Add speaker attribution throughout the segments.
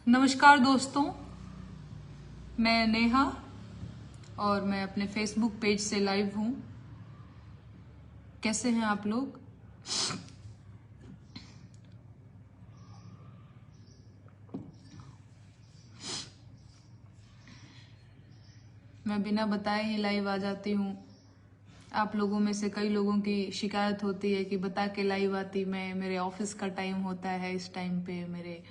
Speaker 1: नमस्कार दोस्तों, मैं नेहा और मैं अपने फेसबुक पेज से लाइव हूँ। कैसे हैं आप लोग? मैं बिना बताए ही लाइव आ जाती हूँ। आप लोगों में से कई लोगों की शिकायत होती है कि बता के लाइव आती मैं, मेरे ऑफिस का टाइम होता है, इस टाइम पे मेरे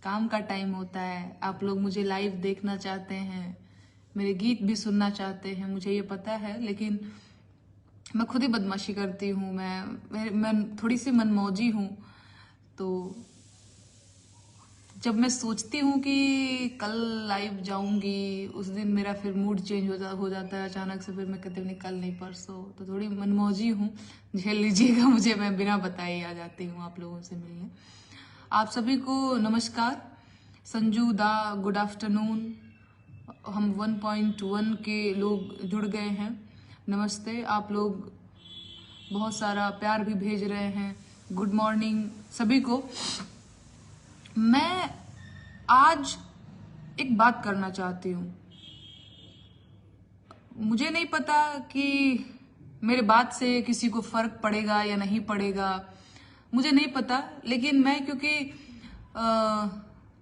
Speaker 1: काम का टाइम होता है। आप लोग मुझे लाइव देखना चाहते हैं, मेरे गीत भी सुनना चाहते हैं, मुझे ये पता है, लेकिन मैं खुद ही बदमाशी करती हूँ। मैं थोड़ी सी मनमौजी हूँ। तो जब मैं सोचती हूँ कि कल लाइव जाऊंगी, उस दिन मेरा फिर मूड चेंज हो जाता है अचानक से। फिर मैं कहती हूँ नहीं, कल नहीं, परसों। तो थोड़ी मनमौजी हूँ, झेल लीजिएगा मुझे। मैं बिना बताए आ जाती हूँ आप लोगों से मिलने। आप सभी को नमस्कार। संजू दा, गुड आफ्टरनून। हम 1.1 के लोग जुड़ गए हैं। नमस्ते। आप लोग बहुत सारा प्यार भी भेज रहे हैं। गुड मॉर्निंग सभी को। मैं आज एक बात करना चाहती हूँ। मुझे नहीं पता कि मेरे बात से किसी को फर्क पड़ेगा या नहीं पड़ेगा, मुझे नहीं पता। लेकिन मैं क्योंकि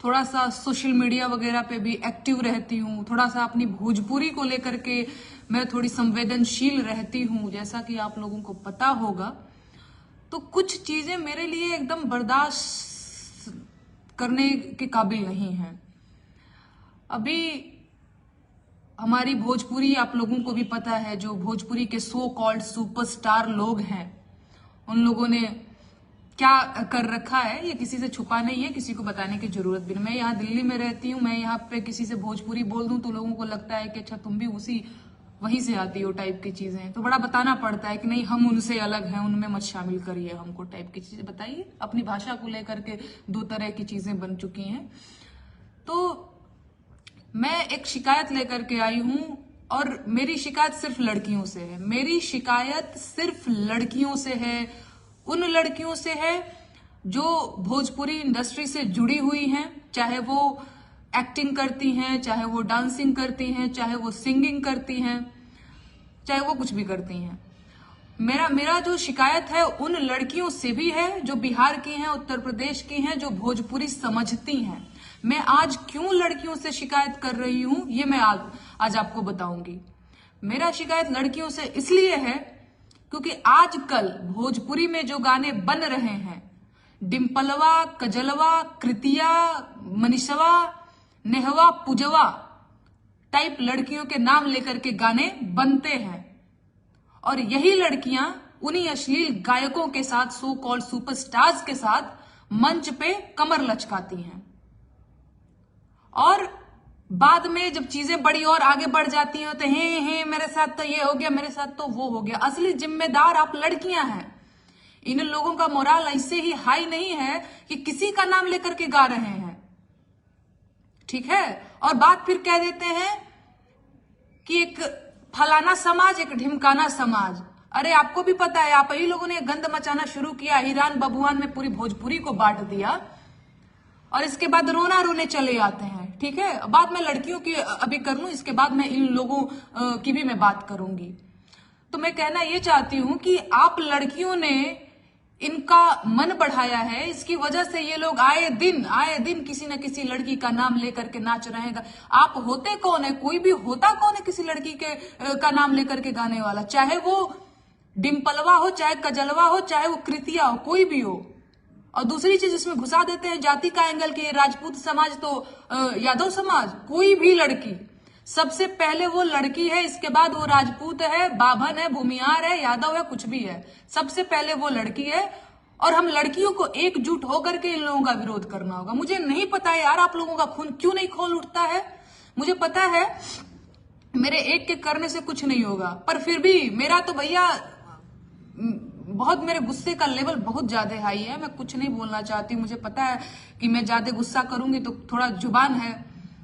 Speaker 1: थोड़ा सा सोशल मीडिया वगैरह पे भी एक्टिव रहती हूँ, थोड़ा सा अपनी भोजपुरी को लेकर के मैं थोड़ी संवेदनशील रहती हूँ, जैसा कि आप लोगों को पता होगा। तो कुछ चीजें मेरे लिए एकदम बर्दाश्त करने के काबिल नहीं है। अभी हमारी भोजपुरी, आप लोगों को भी पता है, जो भोजपुरी के सो कॉल्ड सुपरस्टार लोग हैं, उन लोगों ने क्या कर रखा है ये किसी से छुपा नहीं है, किसी को बताने की जरूरत भी नहीं। मैं यहाँ दिल्ली में रहती हूँ, मैं यहाँ पे किसी से भोजपुरी बोल दूं तो लोगों को लगता है कि अच्छा तुम भी वहीं से आती हो टाइप की चीजें। तो बड़ा बताना पड़ता है कि नहीं, हम उनसे अलग हैं, उनमें मत शामिल करिए हमको, टाइप की चीजें बताइए। अपनी भाषा को लेकर के दो तरह की चीजें बन चुकी हैं। तो मैं एक शिकायत लेकर के आई हूं, और मेरी शिकायत सिर्फ लड़कियों से है। मेरी शिकायत सिर्फ लड़कियों से है, उन लड़कियों से है जो भोजपुरी इंडस्ट्री से जुड़ी हुई हैं, चाहे वो एक्टिंग करती हैं, चाहे वो डांसिंग करती हैं, चाहे वो सिंगिंग करती हैं, चाहे वो कुछ भी करती हैं। मेरा जो शिकायत है उन लड़कियों से भी है जो बिहार की हैं, उत्तर प्रदेश की हैं, जो भोजपुरी समझती हैं। मैं आज क्यों लड़कियों से शिकायत कर रही हूं, ये मैं आज आपको बताऊंगी। मेरा शिकायत लड़कियों से इसलिए है क्योंकि आजकल भोजपुरी में जो गाने बन रहे हैं, डिम्पलवा, कजलवा, कृतिया, मनीषवा, नेहवा, पूजवा टाइप लड़कियों के नाम लेकर के गाने बनते हैं, और यही लड़कियां उन्हीं अश्लील गायकों के साथ, सो कॉल्ड सुपरस्टार्स के साथ मंच पे कमर लचकाती हैं। और बाद में जब चीजें बड़ी और आगे बढ़ जाती हैं तो हे मेरे साथ तो ये हो गया, मेरे साथ तो वो हो गया। असली जिम्मेदार आप लड़कियां हैं। इन लोगों का मोराल ऐसे ही हाई नहीं है कि किसी का नाम लेकर के गा रहे हैं, ठीक है। और बात फिर कह देते हैं कि एक फलाना समाज, एक ढिमकाना समाज। अरे आपको भी पता है, आप ही लोगों ने गंद मचाना शुरू किया, ईरान बबुआन में पूरी भोजपुरी को बांट दिया, और इसके बाद रोना रोने चले आते हैं, ठीक है। बाद में लड़कियों की अभी कर लूं, इसके बाद मैं इन लोगों की भी मैं बात करूंगी। तो मैं कहना ये चाहती हूं कि आप लड़कियों ने इनका मन बढ़ाया है, इसकी वजह से ये लोग आए दिन किसी न किसी लड़की का नाम लेकर के नाच रहे हैं। आप होते कौन है? कोई भी होता कौन है किसी लड़की के का नाम लेकर के गाने वाला? चाहे वो डिम्पलवा हो, चाहे कजलवा हो, चाहे वो कृतिया हो, कोई भी हो। और दूसरी चीज इसमें घुसा देते हैं जाति का एंगल के, राजपूत समाज तो यादव समाज। कोई भी लड़की, सबसे पहले वो लड़की है, इसके बाद वो राजपूत है, बाभन है, भूमिहार है, यादव है, कुछ भी है, सबसे पहले वो लड़की है। और हम लड़कियों को एकजुट होकर के इन लोगों का विरोध करना होगा। मुझे नहीं पता यार आप लोगों का खून क्यों नहीं खोल उठता है। मुझे पता है मेरे एक के करने से कुछ नहीं होगा, पर फिर भी मेरा तो भैया बहुत, मेरे गुस्से का लेवल बहुत ज्यादा हाई है। मैं कुछ नहीं बोलना चाहती, मुझे पता है कि मैं ज्यादा गुस्सा करूंगी तो थोड़ा जुबान है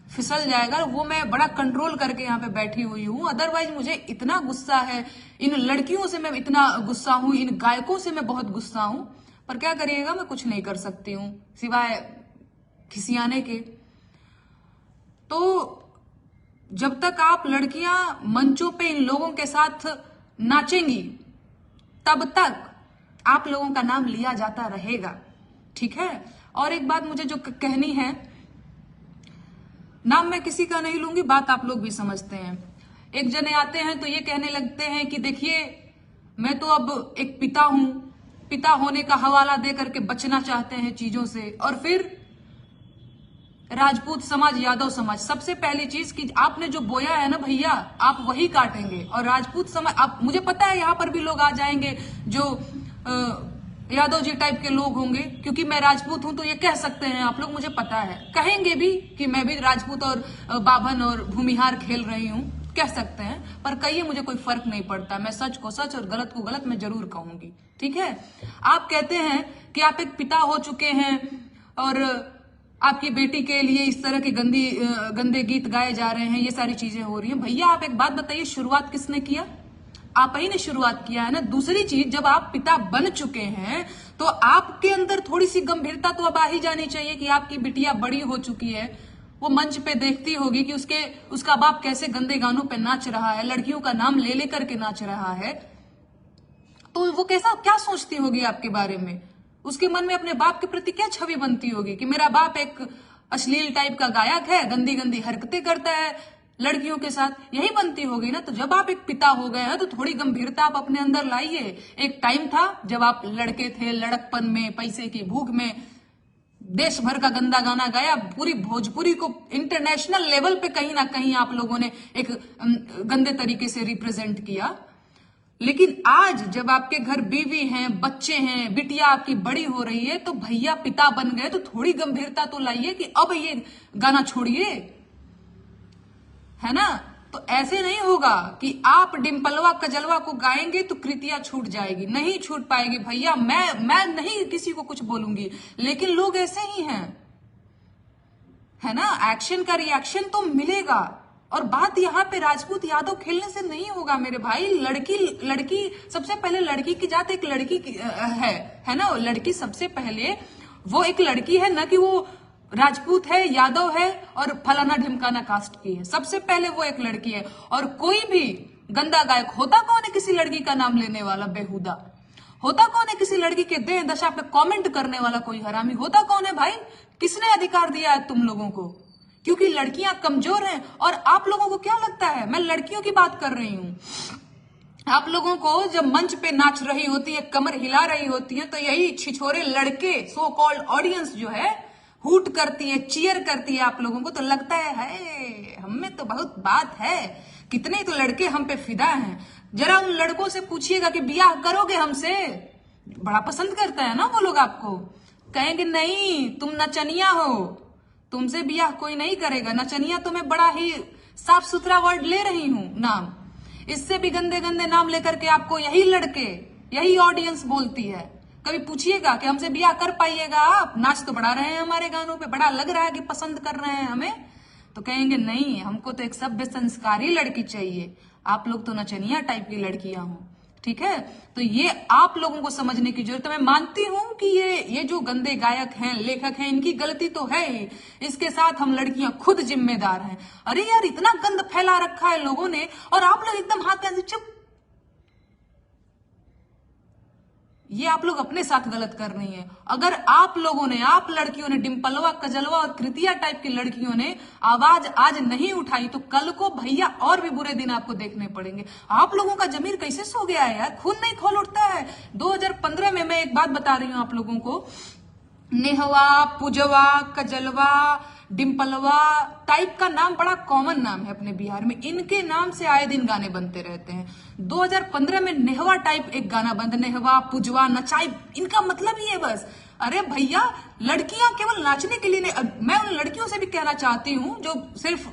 Speaker 1: फिसल जाएगा, वो मैं बड़ा कंट्रोल करके यहाँ पे बैठी हुई हूँ। अदरवाइज मुझे इतना गुस्सा है, इन लड़कियों से मैं इतना गुस्सा हूँ, इन गायकों से मैं बहुत गुस्सा हूँ, पर क्या करिएगा, मैं कुछ नहीं कर सकती हूँ सिवाय खिसियाने के। तो जब तक आप लड़कियां मंचों पे इन लोगों के साथ नाचेंगी तब तक आप लोगों का नाम लिया जाता रहेगा, ठीक है। और एक बात मुझे जो कहनी है, नाम मैं किसी का नहीं लूंगी, बात आप लोग भी समझते हैं। एक जने आते हैं तो ये कहने लगते हैं कि देखिए मैं तो अब एक पिता हूं, पिता होने का हवाला दे करके बचना चाहते हैं चीजों से। और फिर राजपूत समाज, यादव समाज, सबसे पहली चीज कि आपने जो बोया है ना भैया, आप वही काटेंगे। और राजपूत समाज, आप, मुझे पता है यहाँ पर भी लोग आ जाएंगे जो यादव जी टाइप के लोग होंगे, क्योंकि मैं राजपूत हूं तो ये कह सकते हैं आप लोग, मुझे पता है, कहेंगे भी कि मैं भी राजपूत और बाभन और भूमिहार खेल रही हूं, कह सकते हैं। पर कहिए, मुझे कोई फर्क नहीं पड़ता, मैं सच को सच और गलत को गलत मैं जरूर कहूंगी, ठीक है। आप कहते हैं कि आप एक पिता हो चुके हैं और आपकी बेटी के लिए इस तरह के गंदे गीत गाए जा रहे हैं, ये सारी चीजें हो रही हैं। भैया आप एक बात बताइए, शुरुआत किसने किया? आप ही ने शुरुआत किया है ना। दूसरी चीज, जब आप पिता बन चुके हैं तो आपके अंदर थोड़ी सी गंभीरता तो अब आ ही जानी चाहिए कि आपकी बिटिया बड़ी हो चुकी है, वो मंच पे देखती होगी कि उसका बाप कैसे गंदे गानों पे नाच रहा है, लड़कियों का नाम ले लेकर के नाच रहा है, तो वो क्या सोचती होगी आपके बारे में? उसके मन में अपने बाप के प्रति क्या छवि बनती होगी कि मेरा बाप एक अश्लील टाइप का गायक है, गंदी गंदी हरकतें करता है लड़कियों के साथ, यही बनती होगी ना। तो जब आप एक पिता हो गए हैं तो थोड़ी गंभीरता आप अपने अंदर लाइए। एक टाइम था जब आप लड़के थे, लड़कपन में, पैसे की भूख में देश भर का गंदा गाना गाया, पूरी भोजपुरी को इंटरनेशनल लेवल पे कहीं ना कहीं आप लोगों ने एक गंदे तरीके से रिप्रेजेंट किया। लेकिन आज जब आपके घर बीवी हैं, बच्चे हैं, बिटिया आपकी बड़ी हो रही है, तो भैया पिता बन गए तो थोड़ी गंभीरता तो लाइए कि अब ये गाना छोड़िए, है ना। तो ऐसे नहीं होगा कि आप डिम्पलवा कजलवा को गाएंगे तो कृतिया छूट जाएगी, नहीं छूट पाएगी भैया। मैं नहीं किसी को कुछ बोलूंगी, लेकिन लोग ऐसे ही हैं, है ना। एक्शन का रिएक्शन तो मिलेगा। और बात यहाँ पे राजपूत यादव खेलने से नहीं होगा मेरे भाई। लड़की सबसे पहले, लड़की की जात एक लड़की की है ना। लड़की सबसे पहले वो एक लड़की है, ना कि वो राजपूत है, यादव है और फलाना ढिमकाना कास्ट की है। सबसे पहले वो एक लड़की है। और कोई भी गंदा गायक होता कौन है किसी लड़की का नाम लेने वाला बेहुदा? होता कौन है किसी लड़की के देह दशा पे कमेंट करने वाला कोई हरामी? होता कौन है भाई? किसने अधिकार दिया है तुम लोगों को? क्योंकि लड़कियां कमजोर हैं। और आप लोगों को क्या लगता है, मैं लड़कियों की बात कर रही हूं, आप लोगों को जब मंच पे नाच रही होती है, कमर हिला रही होती है, तो यही छिछोरे लड़के, सो कॉल्ड ऑडियंस जो है, हूट करती है, चीयर करती है आप लोगों को, तो लगता है हमें तो बहुत बात है, कितने तो लड़के हम पे फिदा हैं। जरा उन लड़कों से पूछिएगा कि ब्याह करोगे हमसे? बड़ा पसंद करता है ना वो लोग आपको। कहेंगे नहीं, तुम नचनिया हो, तुमसे ब्याह कोई नहीं करेगा। नचनिया तो मैं बड़ा ही साफ सुथरा वर्ड ले रही हूं नाम, इससे भी गंदे गंदे नाम लेकर के आपको यही लड़के, यही ऑडियंस बोलती है। कभी पूछिएगा कि हमसे ब्याह कर पाइएगा आप? नाच तो बढ़ा रहे हैं हमारे गानों पे, बड़ा लग रहा है कि पसंद कर रहे हैं हमें, तो कहेंगे नहीं, हमको तो एक सभ्य संस्कारी लड़की चाहिए। आप लोग तो नचनिया टाइप की लड़कियां हो, ठीक है। तो ये आप लोगों को समझने की जरूरत है। मैं मानती हूं कि ये जो गंदे गायक हैं, लेखक हैं, इनकी गलती तो है ही, इसके साथ हम लड़कियां खुद जिम्मेदार हैं। अरे यार, इतना गंद फैला रखा है लोगों ने और आप लोग एकदम हाथ पैर से चुप। ये आप लोग अपने साथ गलत कर रही हैं। अगर आप लोगों ने, आप लड़कियों ने, डिम्पलवा, कजलवा और कृतिया टाइप की लड़कियों ने आवाज आज नहीं उठाई तो कल को भैया और भी बुरे दिन आपको देखने पड़ेंगे। आप लोगों का जमीर कैसे सो गया है यार? खून नहीं खोल उठता है? 2015 में मैं एक बात बता रही हूं आप लोगों को, नेहवा, पूजवा, कजलवा, डिम्पलवा टाइप का नाम बड़ा कॉमन नाम है अपने बिहार में। इनके नाम से आए दिन गाने बनते रहते हैं। 2015 में नेहवा टाइप एक गाना बंद, नेहवा, पूजवा, नचाई, इनका मतलब ही है बस। अरे भैया, लड़कियां केवल नाचने के लिए नहीं, मैं उन लड़कियों से भी कहना चाहती हूँ जो सिर्फ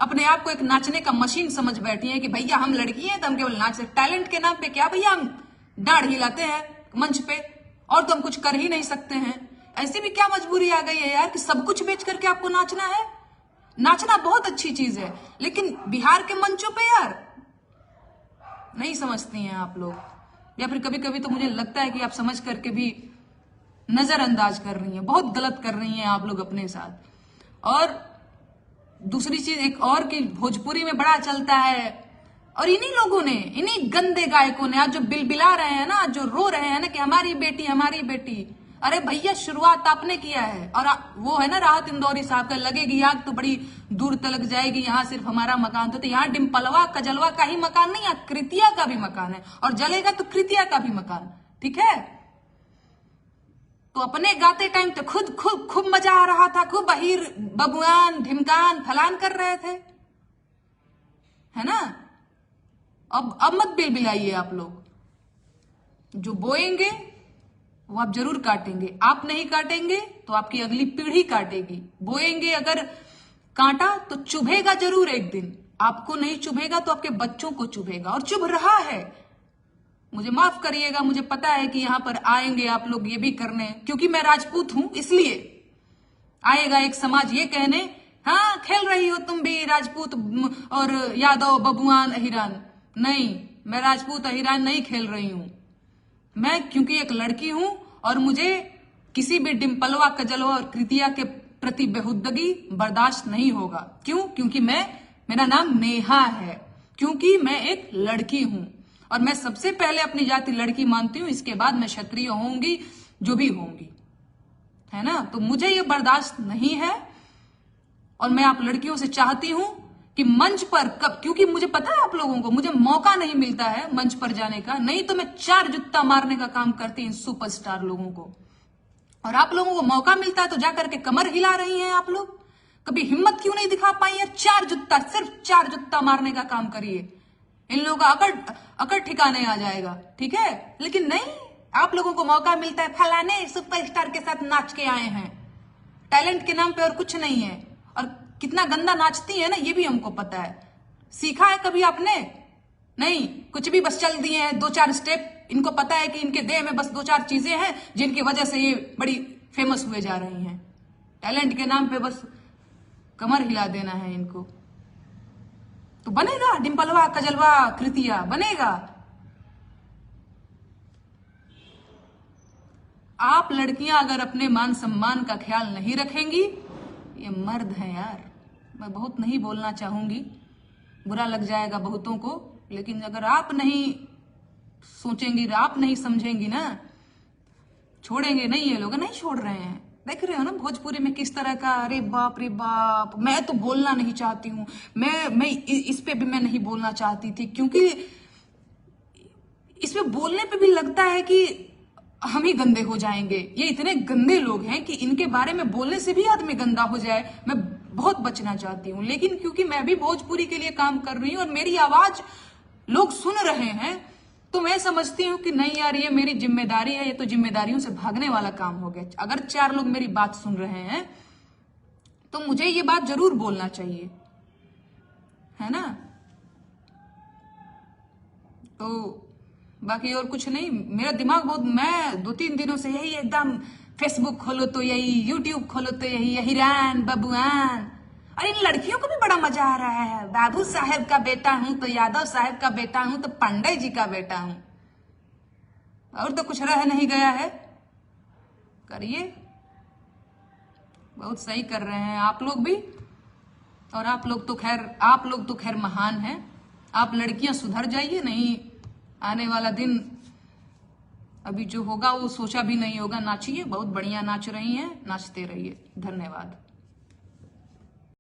Speaker 1: अपने आप को एक नाचने का मशीन समझ बैठी है कि भैया हम लड़की हैं तो हम केवल नाच, टैलेंट के नाम पे क्या भैया हम डाढ़ हिलाते हैं मंच पे और तो हम कुछ कर ही नहीं सकते हैं। ऐसी भी क्या मजबूरी आ गई है यार कि सब कुछ बेच करके आपको नाचना है? नाचना बहुत अच्छी चीज है, लेकिन बिहार के मंचों पे यार नहीं समझती हैं आप लोग, या फिर कभी कभी तो मुझे लगता है कि आप समझ करके भी नजरअंदाज कर रही हैं। बहुत गलत कर रही हैं आप लोग अपने साथ। और दूसरी चीज एक और कि भोजपुरी में बड़ा चलता है, और इन्हीं लोगों ने, इन्हीं गंदे गायकों ने आज जो बिलबिला रहे हैं ना, जो रो रहे हैं ना कि हमारी बेटी हमारी बेटी, अरे भैया शुरुआत आपने किया है। और वो है ना राहत इंदौरी साहब का, लगेगी आग तो बड़ी दूर तलक जाएगी, यहाँ सिर्फ हमारा मकान तो यहाँ डिम्पलवा कजलवा का ही मकान नहीं, यहाँ कृतिया का भी मकान है, और जलेगा तो कृतिया का भी मकान, ठीक है। तो अपने गाते टाइम तो खूब मजा आ रहा था, खूब बहिर बबुआन ढिमकान फलान कर रहे थे, है ना। अब मत बिलबिलाइए आप लोग। जो बोएंगे वो आप जरूर काटेंगे, आप नहीं काटेंगे तो आपकी अगली पीढ़ी काटेगी। बोएंगे अगर काटा तो चुभेगा जरूर एक दिन, आपको नहीं चुभेगा तो आपके बच्चों को चुभेगा, और चुभ रहा है। मुझे माफ करिएगा, मुझे पता है कि यहां पर आएंगे आप लोग ये भी करने, क्योंकि मैं राजपूत हूं इसलिए आएगा एक समाज ये कहने, हाँ खेल रही हो तुम भी राजपूत और यादव बबुआन अहिरान। नहीं, मैं राजपूत अहिरान नहीं खेल रही हूं। मैं क्योंकि एक लड़की हूं और मुझे किसी भी डिम्पलवा कजलवा और कृतिया के प्रति बेहुदगी बर्दाश्त नहीं होगा। क्यों? क्योंकि मेरा नाम नेहा है, क्योंकि मैं एक लड़की हूं, और मैं सबसे पहले अपनी जाति लड़की मानती हूं, इसके बाद मैं क्षत्रिय होंगी, जो भी होंगी, है ना। तो मुझे ये बर्दाश्त नहीं है, और मैं आप लड़कियों से चाहती हूं कि मंच पर कब, क्योंकि मुझे पता है आप लोगों को मुझे मौका नहीं मिलता है मंच पर जाने का, नहीं तो मैं 4 जुत्ता मारने का काम करती इन सुपरस्टार लोगों को। और आप लोगों को मौका मिलता है तो जाकर के कमर हिला रही हैं आप लोग, कभी हिम्मत क्यों नहीं दिखा पाई है? 4 जुत्ता, सिर्फ 4 जुत्ता मारने का काम करिए, इन लोगों का अकड़ ठिकाने आ जाएगा, ठीक है। लेकिन नहीं, आप लोगों को मौका मिलता है, फलाने सुपरस्टार के साथ नाच के आए हैं, टैलेंट के नाम पे और कुछ नहीं है। और कितना गंदा नाचती है ना ये भी हमको पता है। सीखा है कभी आपने? नहीं, कुछ भी बस चल दिए हैं 2-4 स्टेप। इनको पता है कि इनके देह में बस 2-4 चीजें हैं जिनकी वजह से ये बड़ी फेमस हुए जा रही हैं। टैलेंट के नाम पे बस कमर हिला देना है इनको। तो बनेगा डिम्पलवा कजलवा कृतिया, बनेगा। आप लड़कियां अगर अपने मान सम्मान का ख्याल नहीं रखेंगी, ये मर्द है यार, मैं बहुत नहीं बोलना चाहूंगी, बुरा लग जाएगा बहुतों को, लेकिन अगर आप नहीं सोचेंगी, आप नहीं समझेंगी ना, छोड़ेंगे नहीं ये लोग, नहीं छोड़ रहे हैं। देख रहे हो ना भोजपुरी में किस तरह का, अरे बाप रे बाप, मैं तो बोलना नहीं चाहती हूँ, मैं इस पे भी मैं नहीं बोलना चाहती थी, क्योंकि इस पे बोलने पे भी लगता है कि हम ही गंदे हो जाएंगे। ये इतने गंदे लोग हैं कि इनके बारे में बोलने से भी आदमी गंदा हो जाए। मैं बहुत बचना चाहती हूँ, लेकिन क्योंकि मैं भी भोजपुरी के लिए काम कर रही हूँ और मेरी आवाज लोग सुन रहे हैं, तो मैं समझती हूँ कि नहीं यार, ये मेरी जिम्मेदारी है, ये तो जिम्मेदारियों से भागने वाला काम हो गया। अगर 4 लोग मेरी बात सुन रहे हैं तो मुझे ये बात जरूर बोलना चाहिए, है ना। तो बाकी और कुछ नहीं, मेरा दिमाग बहुत, मैं 2-3 दिनों से यही एकदम, फेसबुक खोलो तो यही, यूट्यूब खोलो तो यही अहिरान बबुआन। और इन लड़कियों को भी बड़ा मजा आ रहा है, बाबू साहेब का बेटा हूं तो यादव साहेब का बेटा हूं तो पंडित जी का बेटा हूं, और तो कुछ रह नहीं गया है। करिए, बहुत सही कर रहे हैं आप लोग भी, और आप लोग तो खैर महान हैं। आप लड़कियां सुधर जाइए, नहीं आने वाला दिन अभी जो होगा वो सोचा भी नहीं होगा। नाचिए, बहुत बढ़िया नाच रही हैं, नाचते रहिए। धन्यवाद।